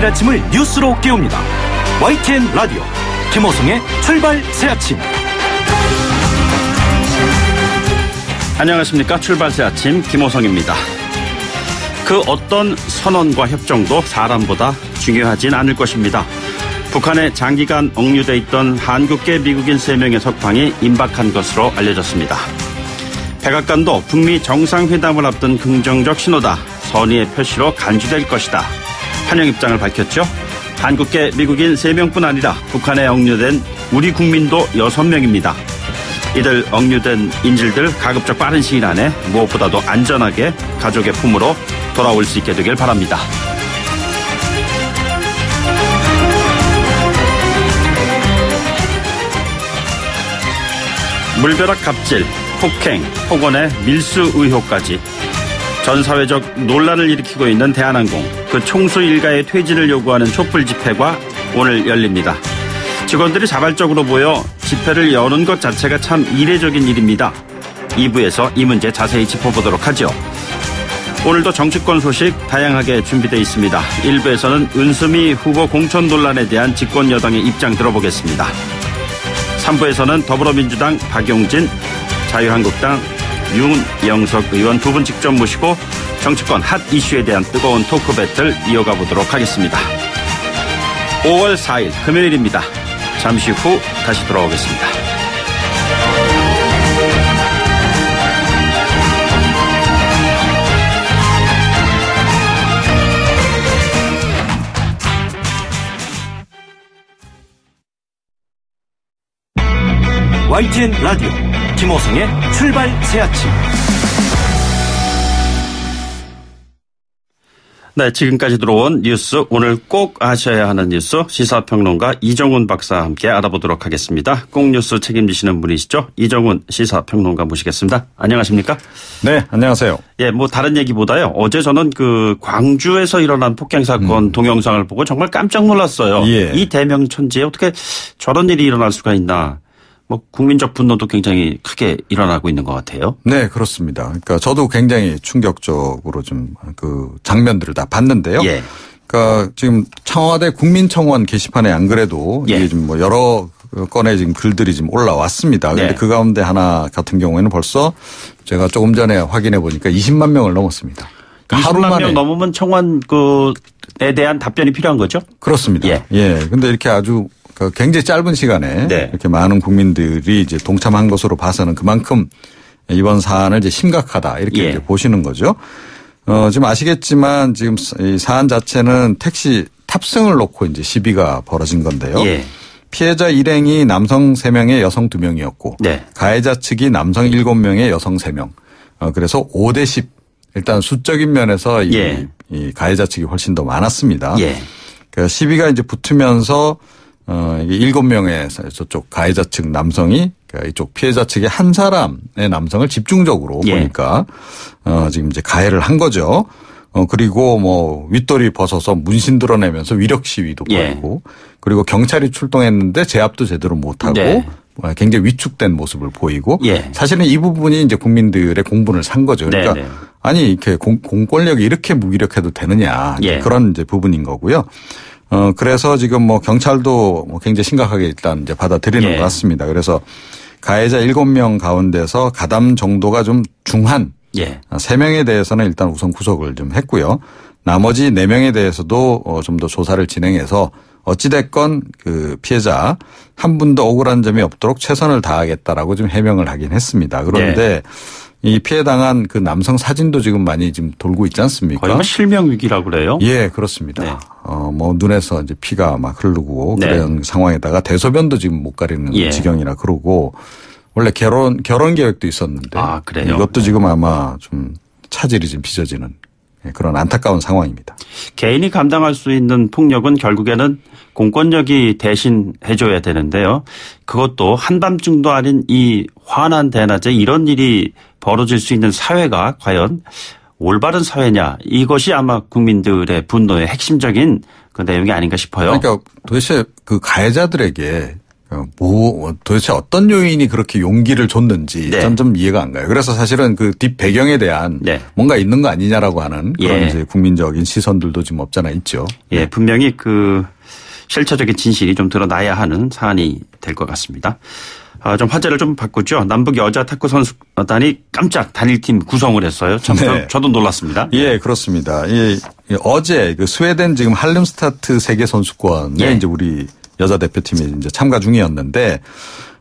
아침을 뉴스로 깨웁니다. YTN 라디오 김호성의 출발 새아침. 안녕하십니까. 출발 새아침 김호성입니다. 그 어떤 선언과 협정도 사람보다 중요하진 않을 것입니다. 북한에 장기간 억류돼 있던 한국계 미국인 3명의 석방이 임박한 것으로 알려졌습니다. 백악관도 북미 정상회담을 앞둔 긍정적 신호다. 선의의 표시로 간주될 것이다. 환영 입장을 밝혔죠. 한국계 미국인 3명뿐 아니라 북한에 억류된 우리 국민도 6명입니다. 이들 억류된 인질들 가급적 빠른 시일 안에 무엇보다도 안전하게 가족의 품으로 돌아올 수 있게 되길 바랍니다. 물벼락 갑질, 폭행, 폭언의 밀수 의혹까지 전 사회적 논란을 일으키고 있는 대한항공, 그 총수 일가의 퇴진을 요구하는 촛불 집회가 오늘 열립니다. 직원들이 자발적으로 모여 집회를 여는 것 자체가 참 이례적인 일입니다. 2부에서 이 문제 자세히 짚어보도록 하죠. 오늘도 정치권 소식 다양하게 준비되어 있습니다. 1부에서는 은수미 후보 공천 논란에 대한 집권 여당의 입장 들어보겠습니다. 3부에서는 더불어민주당 박용진, 자유한국당 윤영석 의원 두 분 직접 모시고 정치권 핫 이슈에 대한 뜨거운 토크 배틀 이어가 보도록 하겠습니다. 5월 4일 금요일입니다. 잠시 후 다시 돌아오겠습니다. YTN 라디오 김호성의 출발 새아침. 네, 지금까지 들어온 뉴스, 오늘 꼭 아셔야 하는 뉴스, 시사평론가 이정훈 박사와 함께 알아보도록 하겠습니다. 꼭 뉴스 책임지시는 분이시죠. 이정훈 시사평론가 모시겠습니다. 안녕하십니까? 네, 안녕하세요. 예, 뭐 다른 얘기보다요. 어제 저는 그 광주에서 일어난 폭행 사건 동영상을 보고 정말 깜짝 놀랐어요. 예. 이 대명천지에 어떻게 저런 일이 일어날 수가 있나. 뭐 국민적 분노도 굉장히 크게 일어나고 있는 것 같아요. 네, 그렇습니다. 그러니까 저도 굉장히 충격적으로 좀 그 장면들을 다 봤는데요. 예. 그러니까 지금 청와대 국민청원 게시판에 안 그래도 예. 이게 좀 뭐 여러 건의 지금 글들이 지금 올라왔습니다. 그런데 네. 그 가운데 하나 같은 경우에는 벌써 제가 조금 전에 확인해 보니까 20만 명을 넘었습니다. 그러니까 20만 명 넘으면 청원 그에 대한 답변이 필요한 거죠? 그렇습니다. 예. 예. 근데 이렇게 아주 굉장히 짧은 시간에 네. 이렇게 많은 국민들이 이제 동참한 것으로 봐서는 그만큼 이번 사안을 이제 심각하다 이렇게 예. 이제 보시는 거죠. 지금 아시겠지만 지금 이 사안 자체는 택시 탑승을 놓고 이제 시비가 벌어진 건데요. 예. 피해자 일행이 남성 3명에 여성 2명이었고 네. 가해자 측이 남성 7명에 여성 3명. 그래서 5대 10. 일단 수적인 면에서 예. 이 가해자 측이 훨씬 더 많았습니다. 예. 그 시비가 이제 붙으면서 이게 7명의 저쪽 가해자 측 남성이 이쪽 피해자 측의 한 사람의 남성을 집중적으로 예. 보니까 지금 이제 가해를 한 거죠. 그리고 뭐 윗도리 벗어서 문신 드러내면서 위력 시위도 예. 벌이고 그리고 경찰이 출동했는데 제압도 제대로 못하고 네. 굉장히 위축된 모습을 보이고 예. 사실은 이 부분이 이제 국민들의 공분을 산 거죠. 그러니까 네, 네. 아니 이렇게 공권력이 이렇게 무기력해도 되느냐 예. 그런 이제 부분인 거고요. 그래서 지금 뭐 경찰도 뭐 굉장히 심각하게 일단 이제 받아들이는 예. 것 같습니다. 그래서 가해자 7명 가운데서 가담 정도가 좀 중한 예. 3명에 대해서는 일단 우선 구속을 좀 했고요. 나머지 4명에 대해서도 좀 더 조사를 진행해서 어찌됐건 그 피해자 한 분도 억울한 점이 없도록 최선을 다하겠다라고 좀 해명을 하긴 했습니다. 그런데 이 피해당한 그 남성 사진도 지금 많이 지금 돌고 있지 않습니까? 거의 뭐 실명 위기라고 그래요? 예, 그렇습니다. 네. 뭐 눈에서 이제 피가 막 흐르고 네. 그런 상황에다가 대소변도 지금 못 가리는 예. 지경이라 그러고 원래 결혼 계획도 있었는데 아, 그래요? 이것도 네. 지금 아마 좀 차질이 좀 빚어지는 그런 안타까운 상황입니다. 개인이 감당할 수 있는 폭력은 결국에는 공권력이 대신 해줘야 되는데요. 그것도 한밤중도 아닌 이 환한 대낮에 이런 일이 벌어질 수 있는 사회가 과연 올바른 사회냐, 이것이 아마 국민들의 분노의 핵심적인 그 내용이 아닌가 싶어요. 그러니까 도대체 그 가해자들에게 도대체 어떤 요인이 그렇게 용기를 줬는지 네. 전 좀 이해가 안 가요. 그래서 사실은 그 뒷 배경에 대한 네. 뭔가 있는 거 아니냐라고 하는 그런 예. 이제 국민적인 시선들도 지금 없잖아 있죠. 예, 분명히 그 실체적인 진실이 좀 드러나야 하는 사안이 될 것 같습니다. 좀 화제를 좀 바꾸죠. 남북 여자 탁구 선수단이 깜짝 단일팀 구성을 했어요. 참 네. 저도 놀랐습니다. 예, 그렇습니다. 어제 그 스웨덴 지금 할렘스타트 세계 선수권에 예. 이제 우리 여자 대표팀이 이제 참가 중이었는데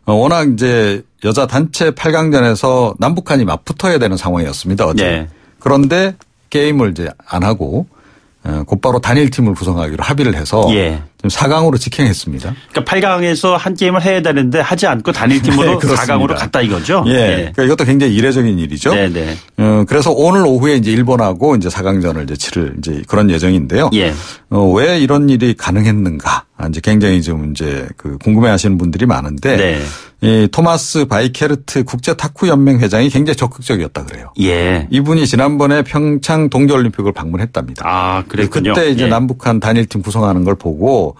워낙 이제 여자 단체 8강전에서 남북한이 맞붙어야 되는 상황이었습니다. 어제. 예. 그런데 게임을 이제 안 하고 곧바로 단일팀을 구성하기로 합의를 해서 예. 지금 4강으로 직행했습니다. 그러니까 8강에서 한 게임을 해야 되는데 하지 않고 단일팀으로 네, 그렇습니다. 4강으로 갔다 이거죠. 예. 그러니까 이것도 굉장히 이례적인 일이죠. 네네. 그래서 오늘 오후에 이제 일본하고 이제 4강전을 이제 치를 이제 그런 예정인데요. 예. 왜 이런 일이 가능했는가? 이제 굉장히 좀 이제 그 궁금해하시는 분들이 많은데 네. 이 토마스 바이케르트 국제 탁구 연맹 회장이 굉장히 적극적이었다 그래요. 예. 이분이 지난번에 평창 동계올림픽을 방문했답니다. 아, 그랬군요. 그때 이제 예. 남북한 단일팀 구성하는 걸 보고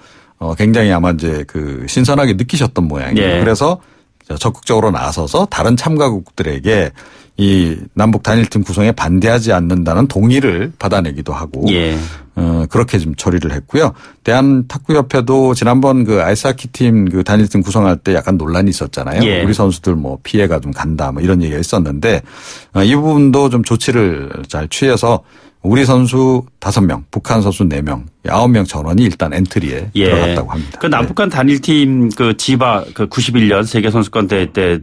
굉장히 아마 이제 그 신선하게 느끼셨던 모양이에요. 예. 그래서 적극적으로 나서서 다른 참가국들에게 이 남북 단일팀 구성에 반대하지 않는다는 동의를 받아내기도 하고 예. 그렇게 좀 처리를 했고요. 대한탁구협회도 지난번 그 아이스하키 팀 그 단일팀 구성할 때 약간 논란이 있었잖아요. 예. 우리 선수들 뭐 피해가 좀 간다 뭐 이런 얘기가 있었는데 이 부분도 좀 조치를 잘 취해서 우리 선수 5명, 북한 선수 4명, 9명 전원이 일단 엔트리에 예. 들어갔다고 합니다. 그 남북한 단일팀 그 지바 그 91년 세계 선수권 대회 때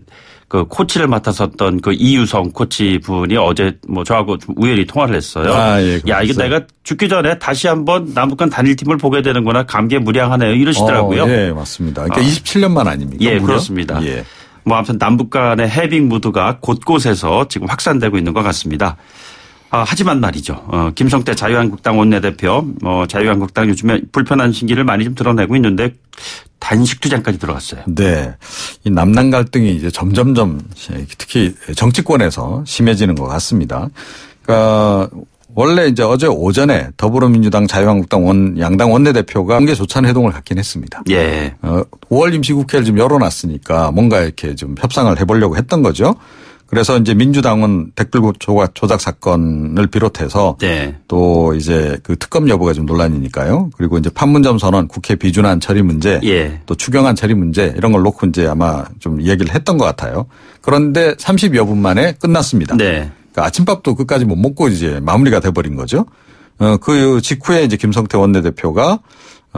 그 코치를 맡았었던 그 이유성 코치 분이 어제 뭐 저하고 좀 우연히 통화를 했어요. 아, 예, 야, 이거 내가 죽기 전에 다시 한번 남북한 단일팀을 보게 되는구나. 감개무량하네요. 이러시더라고요. 예, 맞습니다. 그러니까 27년만 아닙니까? 예, 무려? 그렇습니다. 예. 뭐 아무튼 남북 간의 해빙 무드가 곳곳에서 지금 확산되고 있는 것 같습니다. 하지만 말이죠. 김성태 자유한국당 원내대표, 자유한국당 요즘에 불편한 심기를 많이 좀 드러내고 있는데 단식 투쟁까지 들어갔어요. 네. 이 남남 갈등이 이제 점점점 특히 정치권에서 심해지는 것 같습니다. 그러니까 원래 이제 어제 오전에 더불어민주당 자유한국당 양당 원내대표가 관계 조찬 회동을 갖긴 했습니다. 예. 5월 임시국회를 좀 열어놨으니까 뭔가 이렇게 좀 협상을 해보려고 했던 거죠. 그래서 이제 민주당은 댓글 조작 사건을 비롯해서 네. 또 이제 그 특검 여부가 좀 논란이니까요. 그리고 이제 판문점 선언, 국회 비준안 처리 문제, 예. 또 추경안 처리 문제 이런 걸 놓고 이제 아마 좀 얘기를 했던 것 같아요. 그런데 30여 분 만에 끝났습니다. 네. 그러니까 아침밥도 끝까지 못 먹고 이제 마무리가 돼버린 거죠. 그 직후에 이제 김성태 원내대표가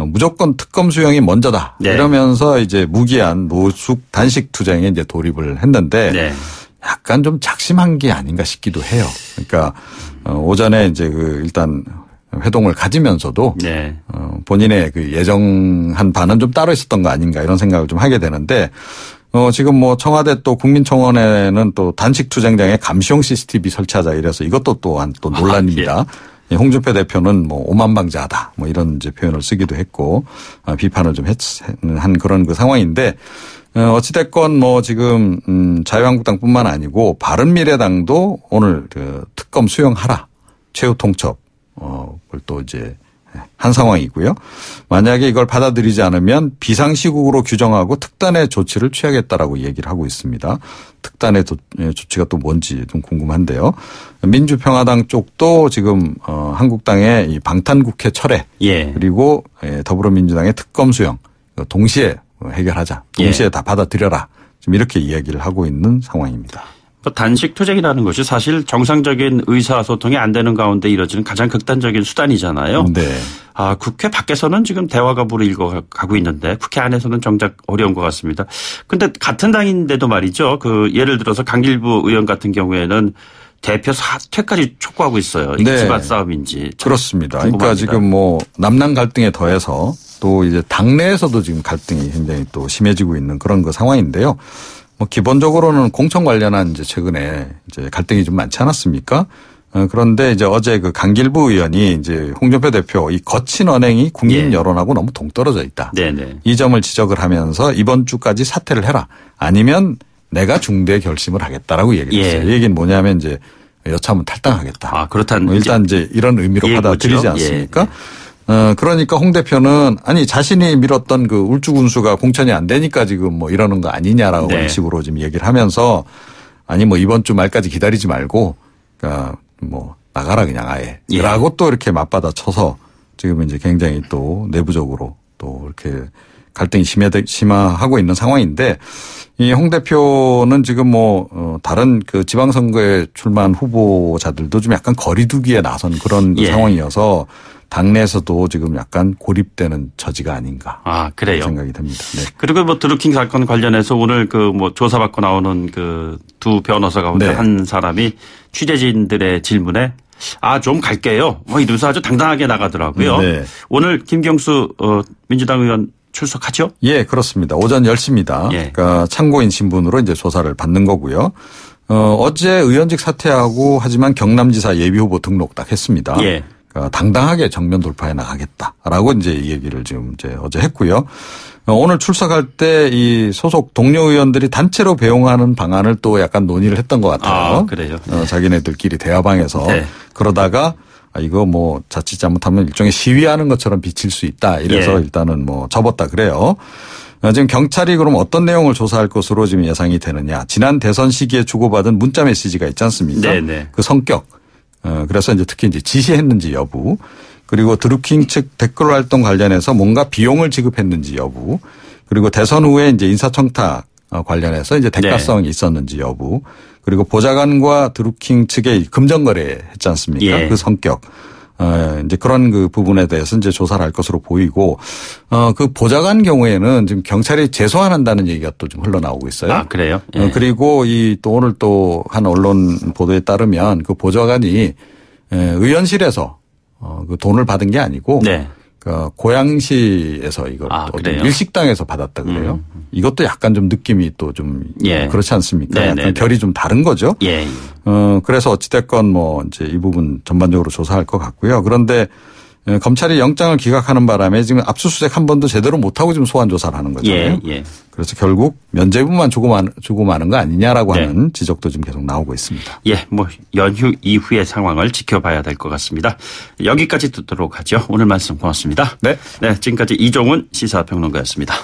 무조건 특검 수용이 먼저다. 네. 이러면서 이제 무기한 노숙 단식 투쟁에 이제 돌입을 했는데 네. 약간 좀 작심한 게 아닌가 싶기도 해요. 그러니까 오전에 이제 그 일단 회동을 가지면서도 네. 본인의 그 예정한 바는 좀 따로 있었던 거 아닌가 이런 생각을 좀 하게 되는데 지금 뭐 청와대 또 국민청원에는 또 단식 투쟁장에 감시용 CCTV 설치하자 이래서 이것도 또한 또 논란입니다. 예. 홍준표 대표는 뭐 오만방자하다 뭐 이런 이제 표현을 쓰기도 했고 비판을 좀 한 그런 그 상황인데 어찌됐건 뭐 지금 자유한국당뿐만 아니고 바른미래당도 오늘 그 특검 수용하라 최후 통첩 또 이제 한 상황이고요. 만약에 이걸 받아들이지 않으면 비상시국으로 규정하고 특단의 조치를 취하겠다라고 얘기를 하고 있습니다. 특단의 조치가 또 뭔지 좀 궁금한데요. 민주평화당 쪽도 지금 한국당의 이 방탄국회 철회 예. 그리고 더불어민주당의 특검 수용 동시에 해결하자. 동시에 예. 다 받아들여라. 지금 이렇게 이야기를 하고 있는 상황입니다. 단식 투쟁이라는 것이 사실 정상적인 의사소통이 안 되는 가운데 이뤄지는 가장 극단적인 수단이잖아요. 네. 국회 밖에서는 지금 대화가 무르익어가고 있는데 국회 안에서는 정작 어려운 것 같습니다. 그런데 같은 당인데도 말이죠. 그 예를 들어서 강길부 의원 같은 경우에는 대표 사퇴까지 촉구하고 있어요. 이게 네. 집안 싸움인지. 그렇습니다. 궁금합니다. 그러니까 지금 뭐 남남 갈등에 더해서 또 이제 당내에서도 지금 갈등이 굉장히 또 심해지고 있는 그런 그 상황인데요. 뭐 기본적으로는 공천 관련한 이제 최근에 이제 갈등이 좀 많지 않았습니까? 그런데 이제 어제 그 강길부 의원이 이제 홍준표 대표 이 거친 언행이 국민 여론하고 너무 동떨어져 있다. 네네. 이 점을 지적을 하면서 이번 주까지 사퇴를 해라. 아니면 내가 중대 결심을 하겠다라고 얘기를 했어요. 이 얘기는 뭐냐면 이제 여차하면 탈당하겠다. 그렇다는 일단 이제 이런 의미로 받아들이지 않습니까? 그러니까 홍 대표는 아니 자신이 밀었던 그 울주군수가 공천이 안 되니까 지금 뭐 이러는 거 아니냐라고 네. 식으로 지금 얘기를 하면서 아니 뭐 이번 주 말까지 기다리지 말고 그러니까 뭐 나가라 그냥 아예. 예. 라고 또 이렇게 맞받아 쳐서 지금 이제 굉장히 또 내부적으로 또 이렇게 갈등이 심화하고 있는 상황인데 이 홍 대표는 지금 뭐 다른 그 지방선거에 출마한 후보자들도 좀 약간 거리두기에 나선 그런 예. 상황이어서 당내에서도 지금 약간 고립되는 처지가 아닌가. 아, 그래요. 생각이 듭니다. 네. 그리고 뭐 드루킹 사건 관련해서 오늘 그 뭐 조사받고 나오는 그 두 변호사 가운데 네. 한 사람이 취재진들의 질문에 좀 갈게요. 뭐 이러면서 아주 당당하게 나가더라고요. 네. 오늘 김경수 민주당 의원 출석하죠? 예, 그렇습니다. 오전 10시입니다. 예. 그러니까 참고인 신분으로 이제 조사를 받는 거고요. 어제 의원직 사퇴하고 하지만 경남지사 예비후보 등록 딱 했습니다. 예. 그러니까 당당하게 정면 돌파해 나가겠다라고 이제 이 얘기를 지금 이제 어제 했고요. 오늘 출석할 때 이 소속 동료 의원들이 단체로 배웅하는 방안을 또 약간 논의를 했던 것 같아요. 아, 그래요? 자기네들끼리 대화방에서 네. 그러다가 이거 뭐 자칫 잘못하면 일종의 시위하는 것처럼 비칠 수 있다. 이래서 예. 일단은 뭐 접었다 그래요. 지금 경찰이 그럼 어떤 내용을 조사할 것으로 지금 예상이 되느냐. 지난 대선 시기에 주고받은 문자 메시지가 있지 않습니까? 네네. 그 성격. 그래서 이제 특히 이제 지시했는지 여부. 그리고 드루킹 측 댓글 활동 관련해서 뭔가 비용을 지급했는지 여부. 그리고 대선 후에 이제 인사청탁 관련해서 이제 대가성이 있었는지 여부. 그리고 보좌관과 드루킹 측의 금전거래 했지 않습니까? 예. 그 성격. 이제 그런 그 부분에 대해서 이제 조사를 할 것으로 보이고, 그 보좌관 경우에는 지금 경찰이 재소환한다는 얘기가 또 좀 흘러나오고 있어요. 아, 그래요? 예. 그리고 또 오늘 또 한 언론 보도에 따르면 그 보좌관이 의원실에서 그 돈을 받은 게 아니고, 네. 그 고양시에서 이걸 그래요? 일식당에서 받았다 그래요. 이것도 약간 좀 느낌이 또 좀 예. 그렇지 않습니까? 네, 약간 네, 결이 좀 다른 거죠. 예. 그래서 어찌됐건 뭐 이제 이 부분 전반적으로 조사할 것 같고요. 그런데 검찰이 영장을 기각하는 바람에 지금 압수수색 한 번도 제대로 못하고 지금 소환 조사를 하는 거잖아요. 예. 그래서 결국 면죄부만 주고 마는 거 아니냐라고 네. 하는 지적도 지금 계속 나오고 있습니다. 예, 뭐 연휴 이후의 상황을 지켜봐야 될 것 같습니다. 여기까지 듣도록 하죠. 오늘 말씀 고맙습니다. 네. 네, 지금까지 이종훈 시사평론가였습니다.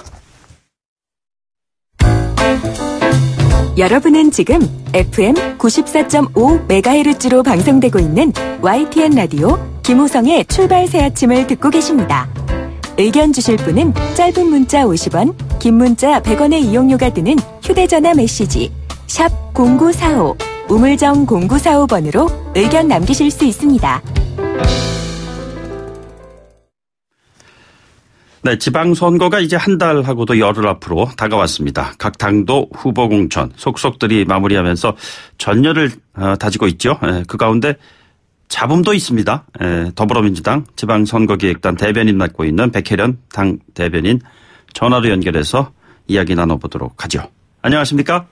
여러분은 지금 FM 94.5MHz로 방송되고 있는 YTN 라디오 김호성의 출발 새 아침을 듣고 계십니다. 의견 주실 분은 짧은 문자 50원, 긴 문자 100원의 이용료가 드는 휴대전화 메시지 샵 0945, 우물정 0945번으로 의견 남기실 수 있습니다. 네, 지방선거가 이제 한 달하고도 열흘 앞으로 다가왔습니다. 각 당도 후보 공천 속속들이 마무리하면서 전열을 다지고 있죠. 그 가운데 잡음도 있습니다. 더불어민주당 지방선거기획단 대변인 맡고 있는 백혜련 당 대변인 전화로 연결해서 이야기 나눠보도록 하죠. 안녕하십니까?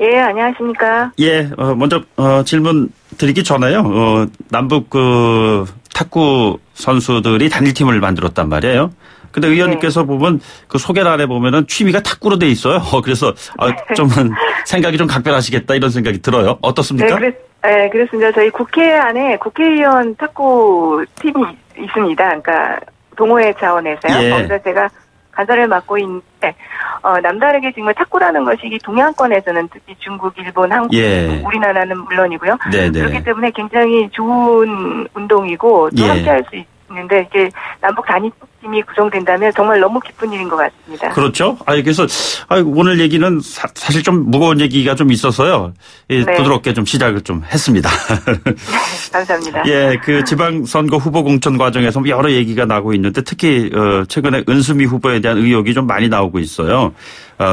예, 안녕하십니까? 예, 먼저 질문 드리기 전에요. 남북 그 탁구 선수들이 단일팀을 만들었단 말이에요. 근데 의원님께서 보면 그 소개란에 보면은 취미가 탁구로 돼 있어요. 그래서 좀 생각이 좀 각별하시겠다 이런 생각이 들어요. 어떻습니까? 네, 그렇습니다. 저희 국회 안에 국회의원 탁구 팀이 있습니다. 그러니까 동호회 차원에서요. 예. 거기서 제가 간사를 맡고 있는데 남다르게 정말 탁구라는 것이 이 동양권에서는 특히 중국, 일본, 한국, 예. 우리나라는 물론이고요. 네네. 그렇기 때문에 굉장히 좋은 운동이고 또 예. 함께할 수 있는데 이게 남북 단일팀이 구성된다면 정말 너무 기쁜 일인 것 같습니다. 그렇죠. 그래서 오늘 얘기는 사실 좀 무거운 얘기가 좀 있어서요. 네. 부드럽게 좀 시작을 좀 했습니다. 감사합니다. 예, 그 지방선거 후보 공천 과정에서 여러 얘기가 나오고 있는데 특히 최근에 은수미 후보에 대한 의혹이 좀 많이 나오고 있어요.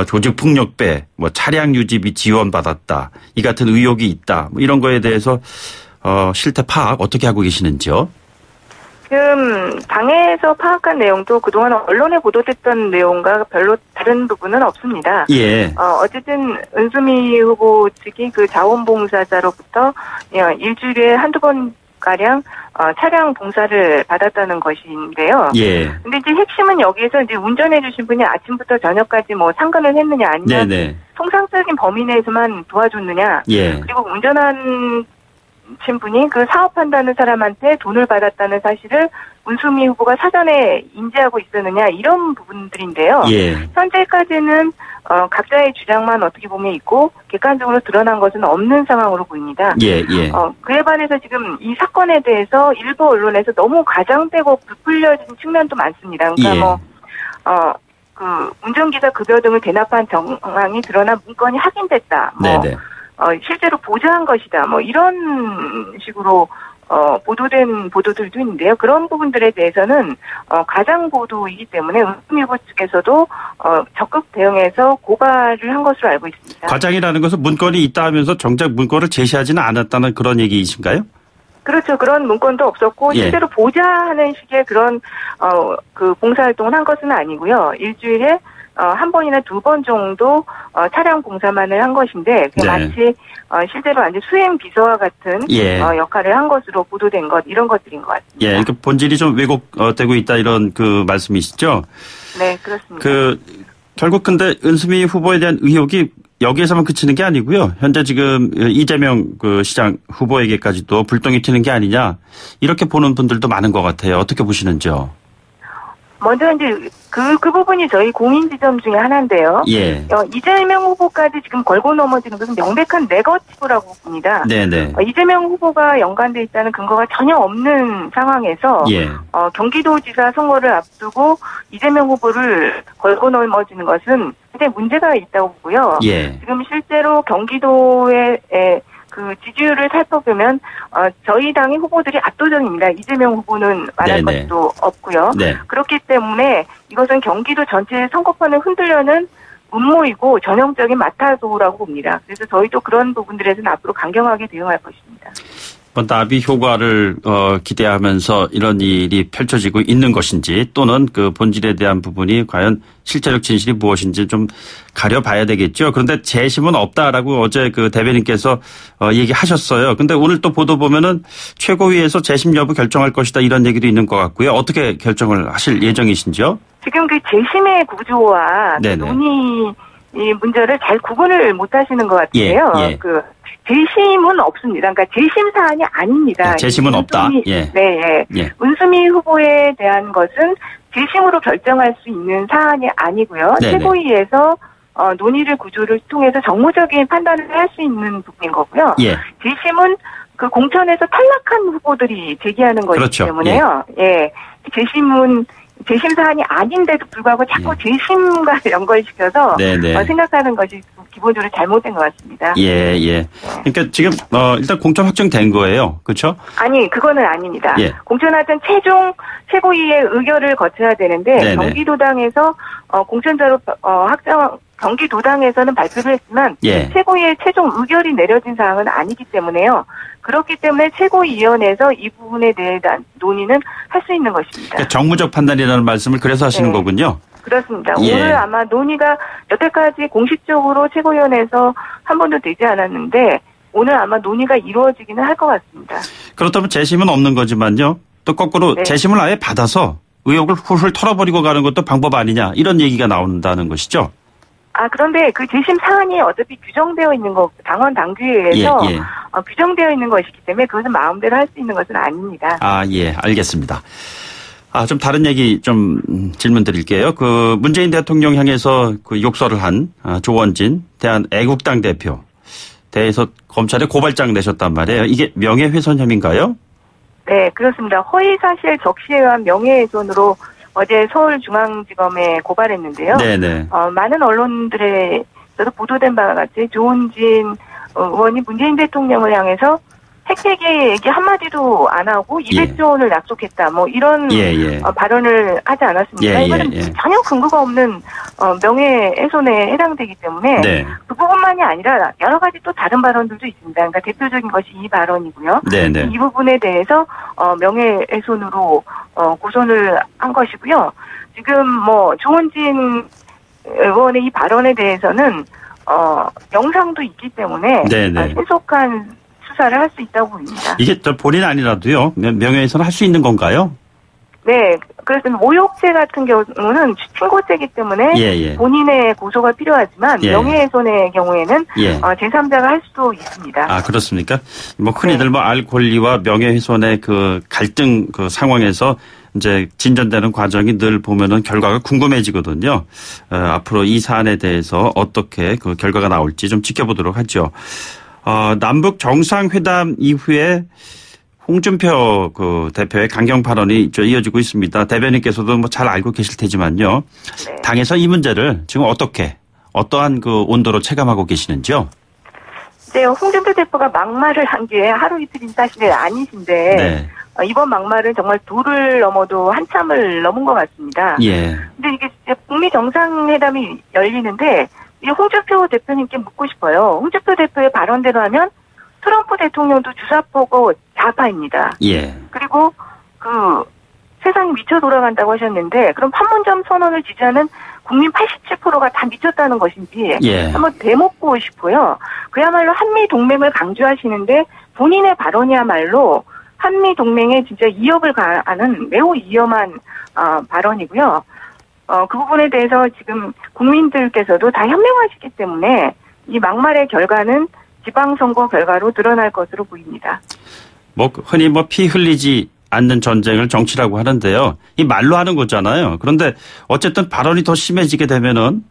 조직 폭력배, 뭐 차량 유지비 지원받았다, 이 같은 의혹이 있다, 뭐 이런 거에 대해서 실태 파악 어떻게 하고 계시는지요? 지금 당에서 파악한 내용도 그동안 언론에 보도됐던 내용과 별로 다른 부분은 없습니다. 예. 어쨌든 은수미 후보 측이 그 자원봉사자로부터 일주일에 한두 번 가량 차량 봉사를 받았다는 것인데요. 예. 근데 이제 핵심은 여기에서 이제 운전해 주신 분이 아침부터 저녁까지 뭐 상근을 했느냐 아니면 네네. 통상적인 범위 내에서만 도와줬느냐. 예. 그리고 운전한 분이 그 사업한다는 사람한테 돈을 받았다는 사실을 문수미 후보가 사전에 인지하고 있었느냐 이런 부분들인데요. 예. 현재까지는 각자의 주장만 어떻게 보면 있고 객관적으로 드러난 것은 없는 상황으로 보입니다. 예, 예. 그에 반해서 지금 이 사건에 대해서 일부 언론에서 너무 과장되고 부풀려진 측면도 많습니다. 그러니까 예. 그 운전기사 급여 등을 대납한 정황이 드러난 문건이 확인됐다. 네네. 실제로 보좌한 것이다. 이런 식으로 보도된 보도들도 있는데요. 그런 부분들에 대해서는 가장 보도이기 때문에 운수미후보 측에서도 적극 대응해서 고발을 한 것으로 알고 있습니다. 과장이라는 것은 문건이 있다 하면서 정작 문건을 제시하지는 않았다는 그런 얘기이신가요? 그렇죠. 그런 문건도 없었고 예. 실제로 보좌하는 식의 그런 그 봉사활동을 한 것은 아니고요. 일주일에 한 번이나 두 번 정도 차량 공사만을 한 것인데 네. 마치 실제로 완전 수행 비서와 같은 예. 역할을 한 것으로 보도된 것 이런 것들인 것 같습니다. 예, 그러니까 본질이 좀 왜곡되고 있다 이런 그 말씀이시죠? 네, 그렇습니다. 결국 근데 은수미 후보에 대한 의혹이 여기에서만 그치는 게 아니고요. 현재 지금 이재명 그 시장 후보에게까지도 불똥이 튀는 게 아니냐 이렇게 보는 분들도 많은 것 같아요. 어떻게 보시는지요? 먼저 이제 그 부분이 저희 고민 지점 중에 하나인데요. 예. 이재명 후보까지 지금 걸고 넘어지는 것은 명백한 네거티브라고 봅니다. 네네. 이재명 후보가 연관돼 있다는 근거가 전혀 없는 상황에서 예. 경기도지사 선거를 앞두고 이재명 후보를 걸고 넘어지는 것은 굉장히 문제가 있다고 보고요. 예. 지금 실제로 경기도의 그 지지율을 살펴보면 저희 당의 후보들이 압도적입니다. 이재명 후보는 말할 네네. 것도 없고요. 네. 그렇기 때문에 이것은 경기도 전체의 선거판을 흔들려는 음모이고 전형적인 마타도라고 봅니다. 그래서 저희도 그런 부분들에서는 앞으로 강경하게 대응할 것입니다. 나비 효과를 기대하면서 이런 일이 펼쳐지고 있는 것인지 또는 그 본질에 대한 부분이 과연 실체적 진실이 무엇인지 좀 가려봐야 되겠죠. 그런데 재심은 없다라고 어제 그 대변인께서 얘기하셨어요. 근데 오늘 또 보도 보면은 최고위에서 재심 여부 결정할 것이다 이런 얘기도 있는 것 같고요. 어떻게 결정을 하실 예정이신지요? 지금 그 재심의 구조와 논의 이 문제를 잘 구분을 못 하시는 것 같아요. 예. 그 재심은 없습니다. 그러니까 재심 사안이 아닙니다. 네, 재심은 없다. 예. 네. 예. 문수미 후보에 대한 것은 재심으로 결정할 수 있는 사안이 아니고요. 네네. 최고위에서 논의를 구조를 통해서 정무적인 판단을 할 수 있는 부분인 거고요. 예. 재심은 그 공천에서 탈락한 후보들이 제기하는 것이기 그렇죠. 때문에요. 예. 재심 사안이 아닌데도 불구하고 자꾸 재심과 연결시켜서 생각하는 것이 기본적으로 잘못된 것 같습니다. 예. 그러니까 지금 일단 공천 확정된 거예요. 그렇죠? 아니, 그거는 아닙니다. 예. 공천 하여튼 최종 최고위의 의결을 거쳐야 되는데 경기도당에서 공천자로 경기도당에서는 발표를 했지만 최고위의 최종 의결이 내려진 사항은 아니기 때문에요. 그렇기 때문에 최고위원회에서 이 부분에 대한 논의는 할 수 있는 것입니다. 그러니까 정무적 판단이라는 말씀을 그래서 하시는 거군요. 그렇습니다. 오늘 아마 논의가 여태까지 공식적으로 최고위원회에서 한 번도 되지 않았는데 오늘 아마 논의가 이루어지기는 할 것 같습니다. 그렇다면 재심은 없는 거지만요. 또 거꾸로 재심을 아예 받아서 의혹을 훌훌 털어버리고 가는 것도 방법 아니냐 이런 얘기가 나온다는 것이죠. 그런데 그 재심 사안이 어차피 규정되어 있는 거, 당원 당규에서 규정되어 있는 것이기 때문에 그것은 마음대로 할 수 있는 것은 아닙니다. 알겠습니다. 좀 다른 얘기 좀 질문 드릴게요. 그 문재인 대통령 향해서 그 욕설을 한 조원진 대한애국당 대표 대해서 검찰에 고발장 내셨단 말이에요. 이게 명예훼손 혐의인가요? 네, 그렇습니다. 허위사실 적시에 의한 명예훼손으로 어제 서울중앙지검에 고발했는데요. 네네. 많은 언론들에서도 보도된 바와 같이 조원진 의원이 문재인 대통령을 향해서 핵폐기 얘기 한마디도 안 하고 200조 원을 약속했다. 이런 발언을 하지 않았습니까? 이거는 전혀 근거가 없는 명예훼손에 해당되기 때문에 그 부분만이 아니라 여러 가지 또 다른 발언들도 있습니다. 그러니까 대표적인 것이 이 발언이고요. 이 부분에 대해서 명예훼손으로 고소를 한 것이고요. 지금 조원진 의원의 이 발언에 대해서는 영상도 있기 때문에 신속한 수사를 할 수 있다고 봅니다. 이게 본인 아니라도요. 명예훼손 할 수 있는 건가요? 네. 그래서 모욕죄 같은 경우는 친고죄이기 때문에 본인의 고소가 필요하지만 명예훼손의 경우에는 제3자가 할 수도 있습니다. 아, 그렇습니까? 뭐 흔히들 뭐 알 권리와 명예훼손의 그 갈등 그 상황에서 이제 진전되는 과정이 늘 보면은 결과가 궁금해지거든요. 앞으로 이 사안에 대해서 어떻게 그 결과가 나올지 좀 지켜보도록 하죠. 남북 정상회담 이후에 홍준표 그 대표의 강경 발언이 이어지고 있습니다. 대변인께서도 뭐 잘 알고 계실 테지만요. 네. 당에서 이 문제를 지금 어떠한 그 온도로 체감하고 계시는지요? 네, 홍준표 대표가 막말을 한 게 하루 이틀인 사실이 아니신데 네. 이번 막말은 정말 도를 넘어도 한참을 넘은 것 같습니다. 예. 근데 이게 진짜 북미 정상회담이 열리는데 이 홍준표 대표님께 묻고 싶어요. 홍준표 대표의 발언대로 하면 트럼프 대통령도 주사포고 좌파입니다. 예. 그리고 그 세상이 미쳐 돌아간다고 하셨는데 그럼 판문점 선언을 지지하는 국민 87%가 다 미쳤다는 것인지 한번 되묻고 싶고요. 그야말로 한미 동맹을 강조하시는데 본인의 발언이야말로 한미 동맹에 진짜 위협을 가하는 매우 위험한 발언이고요. 그 부분에 대해서 지금 국민들께서도 다 현명하시기 때문에 이 막말의 결과는 지방선거 결과로 드러날 것으로 보입니다. 뭐 흔히 뭐 피 흘리지 않는 전쟁을 정치라고 하는데요. 이 말로 하는 거잖아요. 그런데 어쨌든 발언이 더 심해지게 되면은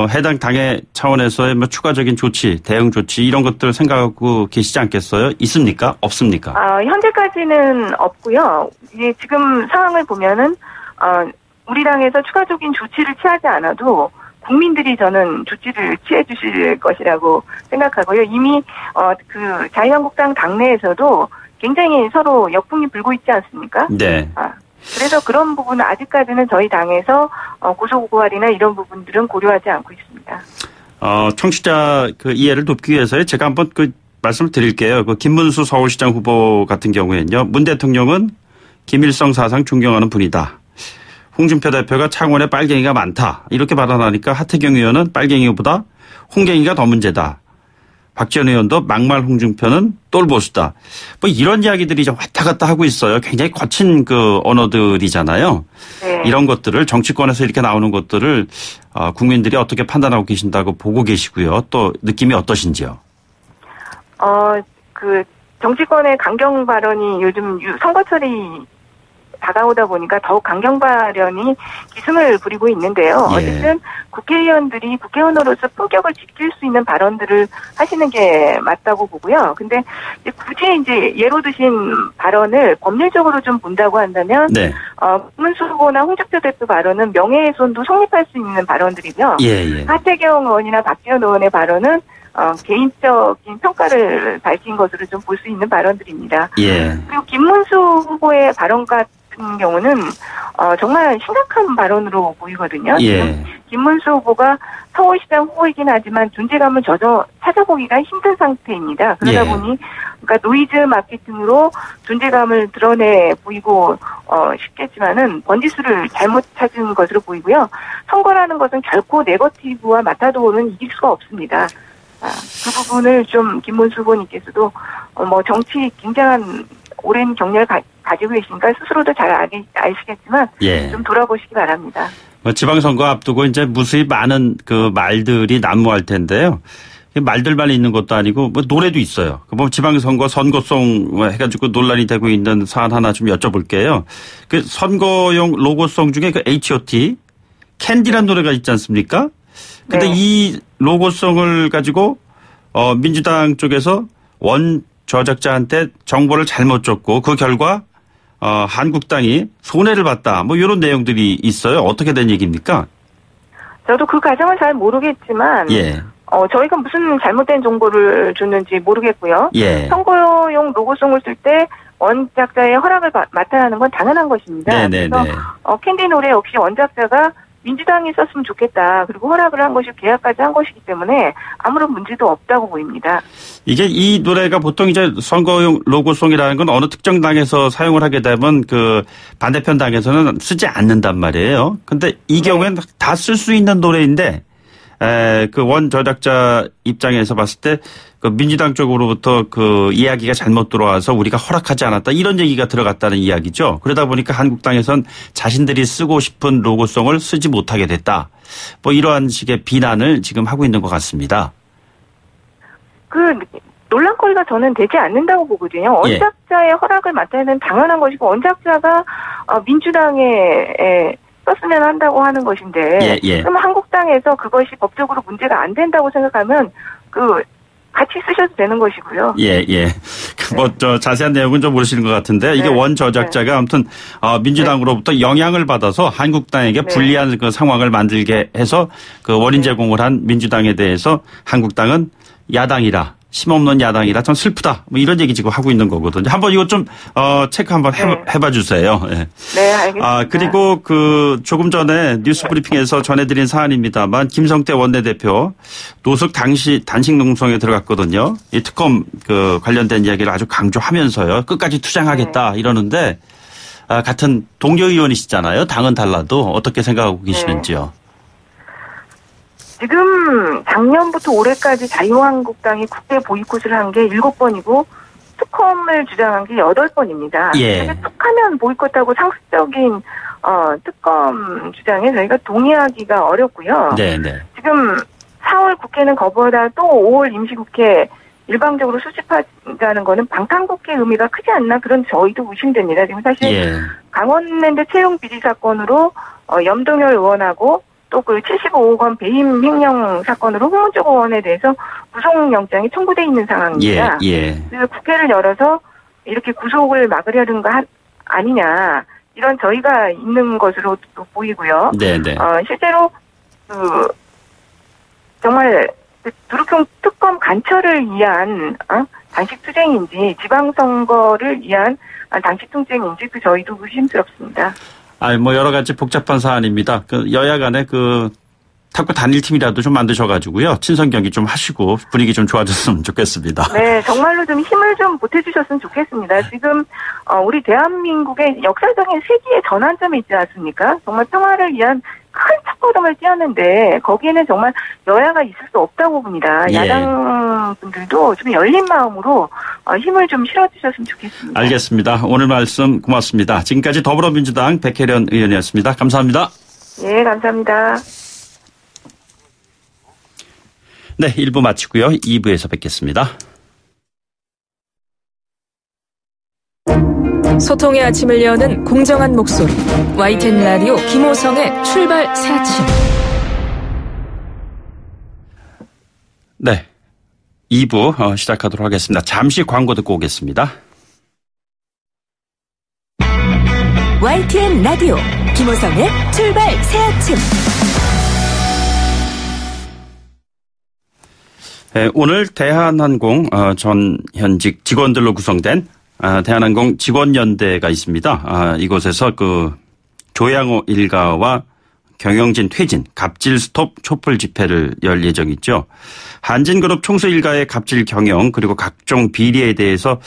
해당 당의 차원에서의 뭐 추가적인 조치, 대응 조치 이런 것들 생각하고 계시지 않겠어요? 있습니까? 없습니까? 현재까지는 없고요. 이게 지금 상황을 보면은 우리 당에서 추가적인 조치를 취하지 않아도 국민들이 저는 조치를 취해 주실 것이라고 생각하고요. 이미 그 자유한국당 당내에서도 굉장히 서로 역풍이 불고 있지 않습니까? 네. 그래서 그런 부분은 아직까지는 저희 당에서 고소고발이나 이런 부분들은 고려하지 않고 있습니다. 청취자 그 이해를 돕기 위해서 제가 한번 그 말씀을 드릴게요. 그 김문수 서울시장 후보 같은 경우에는요. 문 대통령은 김일성 사상 존경하는 분이다. 홍준표 대표가 창원에 빨갱이가 많다. 이렇게 발언하니까 하태경 의원은 빨갱이보다 홍갱이가 더 문제다. 박지원 의원도 막말 홍준표는 똘보수다. 뭐 이런 이야기들이 좀 왔다 갔다 하고 있어요. 굉장히 거친 그 언어들이잖아요. 네. 이런 것들을 정치권에서 이렇게 나오는 것들을 국민들이 어떻게 판단하고 계신다고 보고 계시고요. 또 느낌이 어떠신지요? 그 정치권의 강경 발언이 요즘 선거철이 다가오다 보니까 더욱 강경 발언이 기승을 부리고 있는데요. 어쨌든 국회의원들이 국회의원으로서 품격을 지킬 수 있는 발언들을 하시는 게 맞다고 보고요. 근데 굳이 이제 예로 드신 발언을 법률적으로 좀 본다고 한다면, 문수 후보나 홍준표 대표 발언은 명예훼손도 성립할 수 있는 발언들이고요. 하태경 의원이나 박지원 의원의 발언은 개인적인 평가를 밝힌 것으로 좀 볼 수 있는 발언들입니다. 그리고 김문수 후보의 발언 같은 경우는 정말 심각한 발언으로 보이거든요. 지금 김문수 후보가 서울시장 후보이긴 하지만 존재감을 전혀 찾아보기가 힘든 상태입니다. 그러다 보니 그러니까 노이즈 마케팅으로 존재감을 드러내 보이고 싶겠지만은 번지수를 잘못 찾은 것으로 보이고요. 선거라는 것은 결코 네거티브와 맞닿아도는 이길 수가 없습니다. 그 부분을 좀 김문수 후보님께서도 뭐 정치 굉장한 오랜 경력을 가지고 계시니까 스스로도 잘 아시겠지만 좀 돌아보시기 바랍니다. 지방선거 앞두고 이제 무수히 많은 그 말들이 난무할 텐데요. 말들만 있는 것도 아니고 뭐 노래도 있어요. 뭐 지방선거 선거송 해가지고 논란이 되고 있는 사안 하나 좀 여쭤볼게요. 그 선거용 로고송 중에 그 H.O.T. 캔디란 노래가 있지 않습니까? 근데 이 로고송을 가지고 민주당 쪽에서 원 저작자한테 정보를 잘못 줬고 그 결과 한국당이 손해를 봤다. 뭐 이런 내용들이 있어요. 어떻게 된 얘기입니까? 저도 그 과정은 잘 모르겠지만 저희가 무슨 잘못된 정보를 줬는지 모르겠고요. 선거용 로고송을 쓸 때 원작자의 허락을 맡아야 하는 건 당연한 것입니다. 그래서 캔디 노래 역시 원작자가 민주당이 썼으면 좋겠다. 그리고 허락을 한 것이 계약까지 한 것이기 때문에 아무런 문제도 없다고 보입니다. 이게 이 노래가 보통 이제 선거용 로고송이라는 건 어느 특정 당에서 사용을 하게 되면 그 반대편 당에서는 쓰지 않는단 말이에요. 근데 이 경우에는 다 쓸 수 있는 노래인데 그 원 저작자 입장에서 봤을 때 그 민주당 쪽으로부터 그 이야기가 잘못 들어와서 우리가 허락하지 않았다 이런 얘기가 들어갔다는 이야기죠. 그러다 보니까 한국당에선 자신들이 쓰고 싶은 로고송을 쓰지 못하게 됐다. 뭐 이러한 식의 비난을 지금 하고 있는 것 같습니다. 그 논란거리가 저는 되지 않는다고 보거든요. 원작자의 허락을 맡아야 되는 당연한 것이고 원작자가 민주당에 썼으면 한다고 하는 것인데 그럼 한국당에서 그것이 법적으로 문제가 안 된다고 생각하면 같이 쓰셔도 되는 것이고요. 뭐 자세한 내용은 좀 모르시는 것 같은데 이게 원 저작자가 아무튼 민주당으로부터 영향을 받아서 한국당에게 불리한 그 상황을 만들게 해서 그 원인 제공을 한 민주당에 대해서 한국당은 야당이라 힘없는 야당이라 참 슬프다. 뭐 이런 얘기 지금 하고 있는 거거든요. 한번 이거 좀 체크 한번 해봐 주세요. 네, 알겠습니다. 그리고 그 조금 전에 뉴스 브리핑에서 전해드린 사안입니다만 김성태 원내대표 노숙 단식 농성에 들어갔거든요. 이 특검 그 관련된 이야기를 아주 강조하면서요. 끝까지 투쟁하겠다 이러는데 같은 동료 의원이시잖아요. 당은 달라도 어떻게 생각하고 계시는지요? 지금 작년부터 올해까지 자유한국당이 국회 보이콧을 한 게 7번이고 특검을 주장한 게 8번입니다. 툭하면 보이콧하고 상습적인 특검 주장에 저희가 동의하기가 어렵고요. 지금 4월 국회는 그보다 또 5월 임시국회 일방적으로 수집하자는 거는 방탄국회 의미가 크지 않나 그런 저희도 의심됩니다. 지금 사실 강원랜드 채용 비리 사건으로 염동열 의원하고 또 그 75억 원 배임 횡령 사건으로 홍문쪽 의원에 대해서 구속영장이 청구돼 있는 상황입니다. 그래서 국회를 열어서 이렇게 구속을 막으려는 거 아니냐 이런 저희가 있는 것으로 보이고요. 실제로 정말 두루킹 특검 간처를 위한 단식 투쟁인지 지방선거를 위한 단식 투쟁인지 저희도 의심스럽습니다. 뭐 여러 가지 복잡한 사안입니다. 그 여야 간에 그 탁구 단일팀이라도 좀 만드셔가지고요. 친선 경기 좀 하시고 분위기 좀 좋아졌으면 좋겠습니다. 네, 정말로 좀 힘을 좀 보태주셨으면 좋겠습니다. 지금 우리 대한민국의 역사적인 세기의 전환점이 있지 않습니까? 정말 평화를 위한 큰 첫걸음을 띄었는데 거기에는 정말 여야가 있을 수 없다고 봅니다. 야당 분들도 좀 열린 마음으로 힘을 좀 실어주셨으면 좋겠습니다. 알겠습니다. 오늘 말씀 고맙습니다. 지금까지 더불어민주당 백혜련 의원이었습니다. 감사합니다. 예, 감사합니다. 네, 1부 마치고요. 2부에서 뵙겠습니다. 소통의 아침을 여는 공정한 목소리 YTN 라디오 김호성의 출발 새 아침. 네, 2부 시작하도록 하겠습니다. 잠시 광고 듣고 오겠습니다. YTN 라디오 김호성의 출발 새 아침. 오늘 대한항공 전 현직 직원들로 구성된 대한항공 직원연대가 있습니다. 이곳에서 그 조양호 일가와 경영진 퇴진, 갑질 스톱 촛불 집회를 열 예정이죠. 한진그룹 총수 일가의 갑질 경영 그리고 각종 비리에 대해서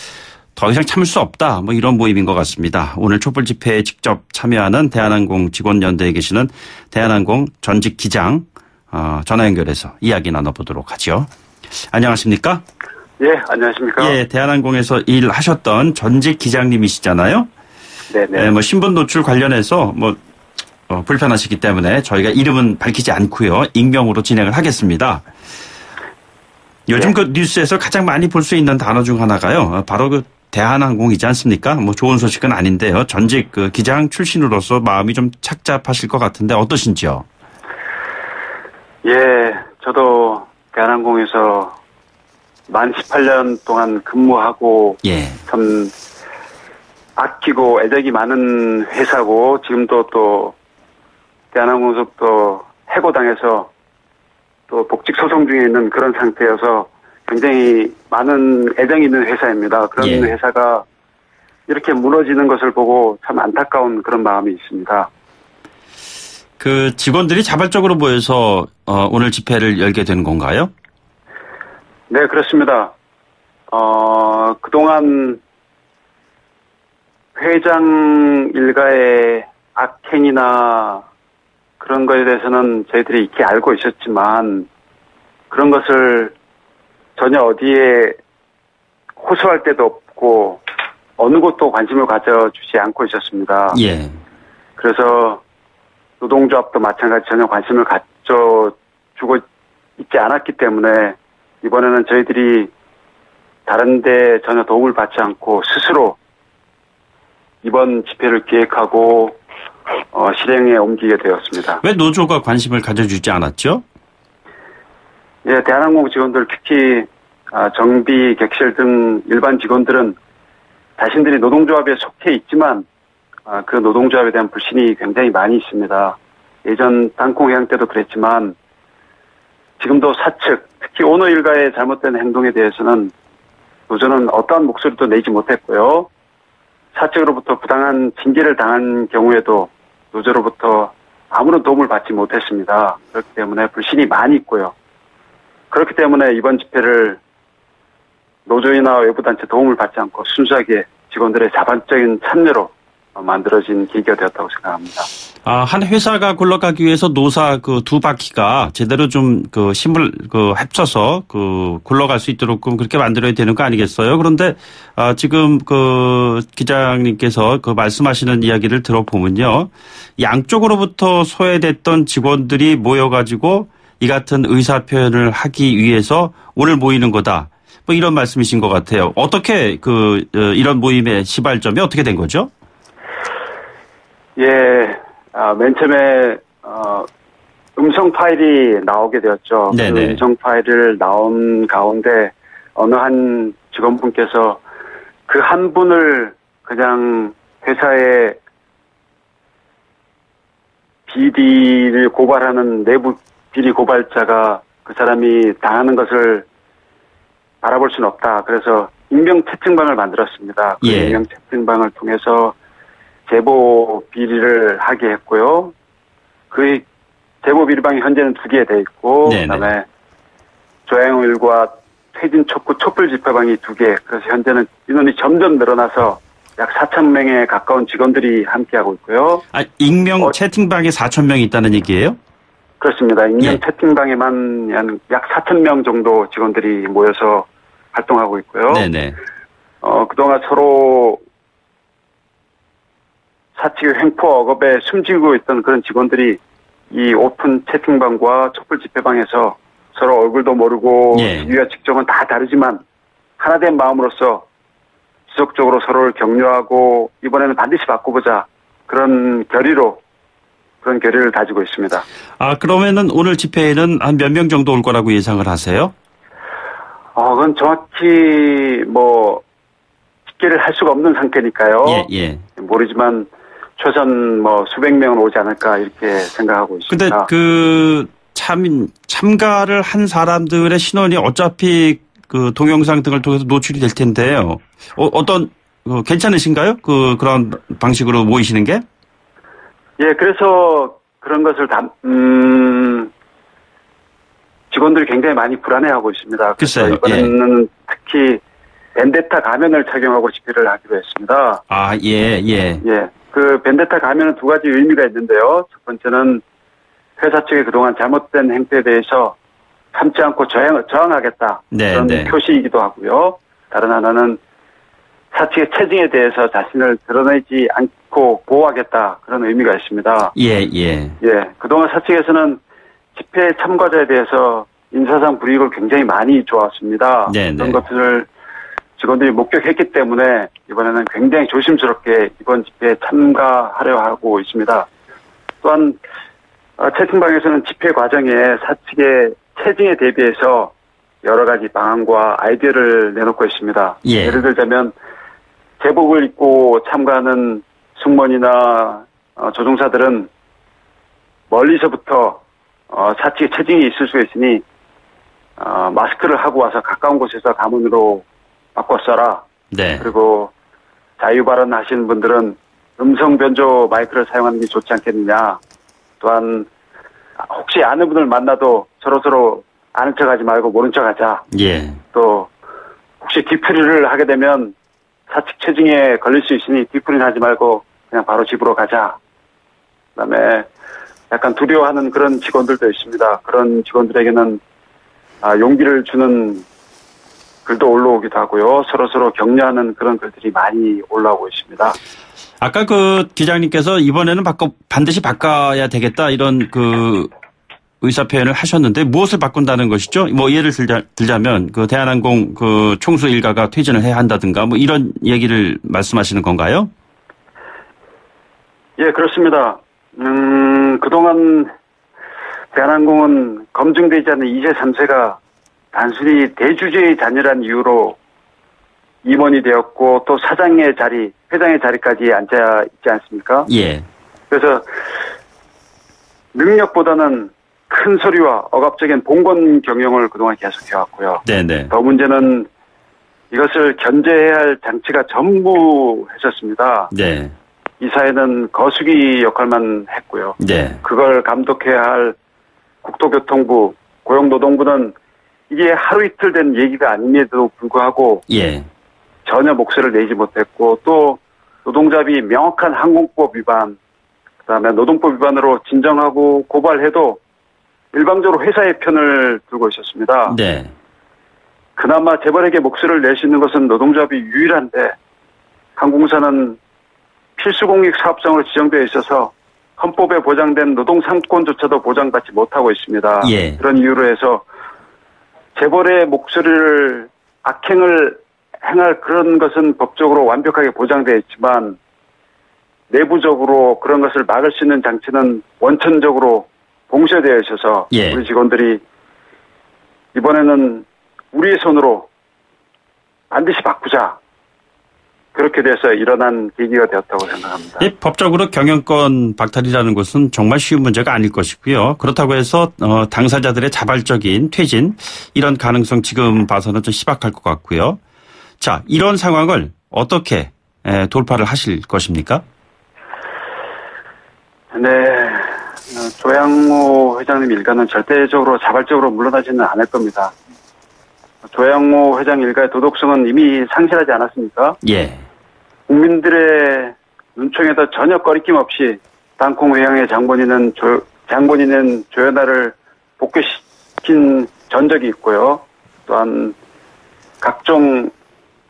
더 이상 참을 수 없다. 뭐 이런 모임인 것 같습니다. 오늘 촛불 집회에 직접 참여하는 대한항공 직원연대에 계시는 대한항공 전직 기장 전화 연결해서 이야기 나눠보도록 하죠. 안녕하십니까? 예, 안녕하십니까? 예, 대한항공에서 일하셨던 전직 기장님이시잖아요. 네네. 뭐 신분 노출 관련해서 뭐 불편하시기 때문에 저희가 이름은 밝히지 않고요, 익명으로 진행을 하겠습니다. 요즘 그 뉴스에서 가장 많이 볼 수 있는 단어 중 하나가요, 바로 그 대한항공이지 않습니까? 뭐 좋은 소식은 아닌데요. 전직 그 기장 출신으로서 마음이 좀 착잡하실 것 같은데 어떠신지요? 예, 저도 대한항공에서 만 18년 동안 근무하고 참 아끼고 애정이 많은 회사고 지금도 또 대한항공에서 또 해고당해서 또 복직 소송 중에 있는 그런 상태여서 굉장히 많은 애정이 있는 회사입니다. 그런 회사가 이렇게 무너지는 것을 보고 참 안타까운 그런 마음이 있습니다. 그 직원들이 자발적으로 모여서 오늘 집회를 열게 된 건가요? 네, 그렇습니다. 그동안 회장 일가의 악행이나 그런 거에 대해서는 저희들이 익히 알고 있었지만 그런 것을 전혀 어디에 호소할 데도 없고 어느 곳도 관심을 가져주지 않고 있었습니다. 예. 그래서 노동조합도 마찬가지 전혀 관심을 가져주고 있지 않았기 때문에 이번에는 저희들이 다른 데 전혀 도움을 받지 않고 스스로 이번 집회를 기획하고 실행에 옮기게 되었습니다. 왜 노조가 관심을 가져주지 않았죠? 예, 대한항공 직원들 특히 정비, 객실 등 일반 직원들은 자신들이 노동조합에 속해 있지만 그 노동조합에 대한 불신이 굉장히 많이 있습니다. 예전 땅콩 해양 때도 그랬지만 지금도 사측, 특히 오너 일가의 잘못된 행동에 대해서는 노조는 어떠한 목소리도 내지 못했고요. 사측으로부터 부당한 징계를 당한 경우에도 노조로부터 아무런 도움을 받지 못했습니다. 그렇기 때문에 불신이 많이 있고요. 그렇기 때문에 이번 집회를 노조이나 외부 단체 도움을 받지 않고 순수하게 직원들의 자발적인 참여로 만들어진 계기가 되었다고 생각합니다. 한 회사가 굴러가기 위해서 노사 그 두 바퀴가 제대로 좀 그 힘을 합쳐서 굴러갈 수 있도록 그렇게 만들어야 되는 거 아니겠어요? 그런데 지금 그 기장님께서 그 말씀하시는 이야기를 들어보면요, 양쪽으로부터 소외됐던 직원들이 모여가지고 이 같은 의사 표현을 하기 위해서 오늘 모이는 거다. 뭐 이런 말씀이신 것 같아요. 어떻게 이런 모임의 시발점이 어떻게 된 거죠? 예, 맨 처음에 음성 파일이 나오게 되었죠. 그 음성 파일을 나온 가운데 어느 한 직원분께서 그 한 분을 그냥 회사의 비리를 고발하는 내부 비리 고발자가 그 사람이 당하는 것을 바라볼 수는 없다. 그래서 익명 채팅방을 만들었습니다. 그 익명 채팅방을 통해서 제보 비리를 하게 했고요. 그 제보 비리방이 현재는 2개 돼 있고, 그다음에 조양일과 퇴진 촉구 촛불 집회방이 2개. 그래서 현재는 인원이 점점 늘어나서 약 4,000명에 가까운 직원들이 함께하고 있고요. 익명 채팅방에 4,000명이 있다는 얘기예요? 그렇습니다. 익명 채팅방에만 약 4,000명 정도 직원들이 모여서 활동하고 있고요. 네네. 그동안 서로 사측의 횡포 억압에 숨지고 있던 그런 직원들이 이 오픈 채팅방과 촛불 집회방에서 서로 얼굴도 모르고 직위와 직종은 다 다르지만 하나된 마음으로서 지속적으로 서로를 격려하고 이번에는 반드시 바꿔보자 그런 결의를 다지고 있습니다. 그러면은 오늘 집회에는 한 몇 명 정도 올 거라고 예상을 하세요? 그건 정확히 집계를 할 수가 없는 상태니까요. 모르지만 최소한 수백 명은 오지 않을까 이렇게 생각하고 있습니다. 근데 참가를 한 사람들의 신원이 어차피 그 동영상 등을 통해서 노출이 될 텐데요. 괜찮으신가요? 그런 방식으로 모이시는 게? 예, 그래서 그런 것을 직원들이 굉장히 많이 불안해하고 있습니다. 그래서 이번에는 특히 벤데타 가면을 착용하고 집회를 하기로 했습니다. 그 벤데타 가면은 2가지 의미가 있는데요. 첫 번째는 회사 측의 그동안 잘못된 행태에 대해서 참지 않고 저항하겠다. 그런 표시이기도 하고요. 다른 하나는 사측의 체증에 대해서 자신을 드러내지 않고 보호하겠다. 그런 의미가 있습니다. 그동안 사측에서는 집회 참가자에 대해서 인사상 불이익을 굉장히 많이 줘왔습니다. 그런 것들을 직원들이 목격했기 때문에 이번에는 굉장히 조심스럽게 이번 집회에 참가하려 하고 있습니다. 또한 채팅방에서는 집회 과정에 사측의 체증에 대비해서 여러 가지 방안과 아이디어를 내놓고 있습니다. 예를 들자면 제복을 입고 참가하는 승무원이나 조종사들은 멀리서부터 사측의 체증이 있을 수 있으니 마스크를 하고 와서 가까운 곳에서 가문으로 바꿔 써라. 그리고 자유 발언하시는 분들은 음성 변조 마이크를 사용하는 게 좋지 않겠느냐. 또한 혹시 아는 분을 만나도 서로 아는 척하지 말고 모른 척하자. 또 혹시 뒤풀이를 하게 되면 사측 체증에 걸릴 수 있으니 뒤풀이는 하지 말고 그냥 바로 집으로 가자. 그다음에 약간 두려워하는 그런 직원들도 있습니다. 그런 직원들에게는 용기를 주는 글도 올라오기도 하고요. 서로 격려하는 그런 글들이 많이 올라오고 있습니다. 아까 그 기장님께서 이번에는 반드시 바꿔야 되겠다 이런 그 의사 표현을 하셨는데 무엇을 바꾼다는 것이죠? 뭐 예를 들자면 그 대한항공 그 총수 일가가 퇴진을 해야 한다든가 뭐 이런 얘기를 말씀하시는 건가요? 예, 그렇습니다. 그동안 대한항공은 검증되지 않은 2세, 3세가 단순히 대주주의 자녀란 이유로 임원이 되었고 또 사장의 자리, 회장의 자리까지 앉아 있지 않습니까? 예. 그래서 능력보다는 큰 소리와 억압적인 봉건 경영을 그동안 계속해왔고요. 네네. 더 문제는 이것을 견제해야 할 장치가 전부 했었습니다. 네. 이 사회는 거수기 역할만 했고요. 네. 그걸 감독해야 할 국토교통부, 고용노동부는 이게 하루 이틀 된 얘기가 아님에도 불구하고 예. 전혀 목소리를 내지 못했고 또 노동자비 명확한 항공법 위반, 그다음에 노동법 위반으로 진정하고 고발해도 일방적으로 회사의 편을 들고 있었습니다. 네. 그나마 재벌에게 목소리를 낼 수 있는 것은 노동조합이 유일한데 항공사는 필수공익 사업장으로 지정되어 있어서 헌법에 보장된 노동 상권조차도 보장받지 못하고 있습니다. 예. 그런 이유로 해서 재벌의 목소리를 악행을 행할 그런 것은 법적으로 완벽하게 보장되어 있지만 내부적으로 그런 것을 막을 수 있는 장치는 원천적으로 봉쇄되어 있어서 예. 우리 직원들이 이번에는 우리의 손으로 반드시 바꾸자. 그렇게 돼서 일어난 계기가 되었다고 생각합니다. 예, 법적으로 경영권 박탈이라는 것은 정말 쉬운 문제가 아닐 것이고요. 그렇다고 해서 당사자들의 자발적인 퇴진 이런 가능성 지금 봐서는 좀 희박할 것 같고요. 자, 이런 상황을 어떻게 돌파를 하실 것입니까? 네. 조양호 회장님 일가는 절대적으로 자발적으로 물러나지는 않을 겁니다. 조양호 회장 일가의 도덕성은 이미 상실하지 않았습니까? 예. 국민들의 눈총에도 전혀 꺼리낌 없이 땅콩 회항의 장본인은 조연아를 복귀시킨 전적이 있고요. 또한 각종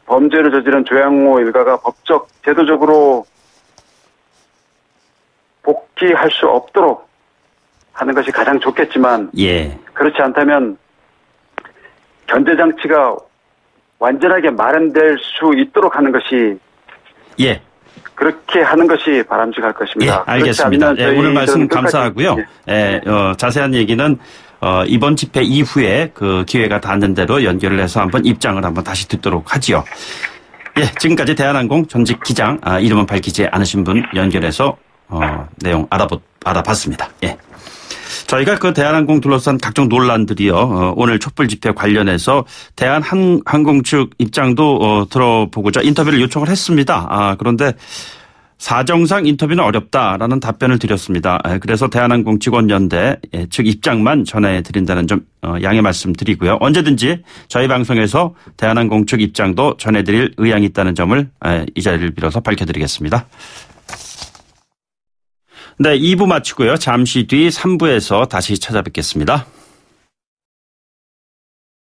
범죄를 저지른 조양호 일가가 법적, 제도적으로 복귀할 수 없도록 하는 것이 가장 좋겠지만 예. 그렇지 않다면 견제장치가 완전하게 마련될 수 있도록 하는 것이 예. 그렇게 하는 것이 바람직할 것입니다. 예, 알겠습니다. 예, 오늘 말씀 감사하고요. 예, 자세한 얘기는 이번 집회 이후에 그 기회가 닿는 대로 연결을 해서 한번 입장을 한번 다시 듣도록 하지요. 예, 지금까지 대한항공 전직 기장 이름은 밝히지 않으신 분 연결해서 내용 알아봤습니다. 예. 저희가 그 대한항공 둘러싼 각종 논란들이요. 오늘 촛불 집회 관련해서 대한항공 측 입장도 들어보고자 인터뷰를 요청을 했습니다. 그런데 사정상 인터뷰는 어렵다라는 답변을 드렸습니다. 그래서 대한항공 직원연대 측 입장만 전해드린다는 점 양해 말씀드리고요. 언제든지 저희 방송에서 대한항공 측 입장도 전해드릴 의향이 있다는 점을 이 자리를 빌어서 밝혀드리겠습니다. 네, 2부 마치고요. 잠시 뒤 3부에서 다시 찾아뵙겠습니다.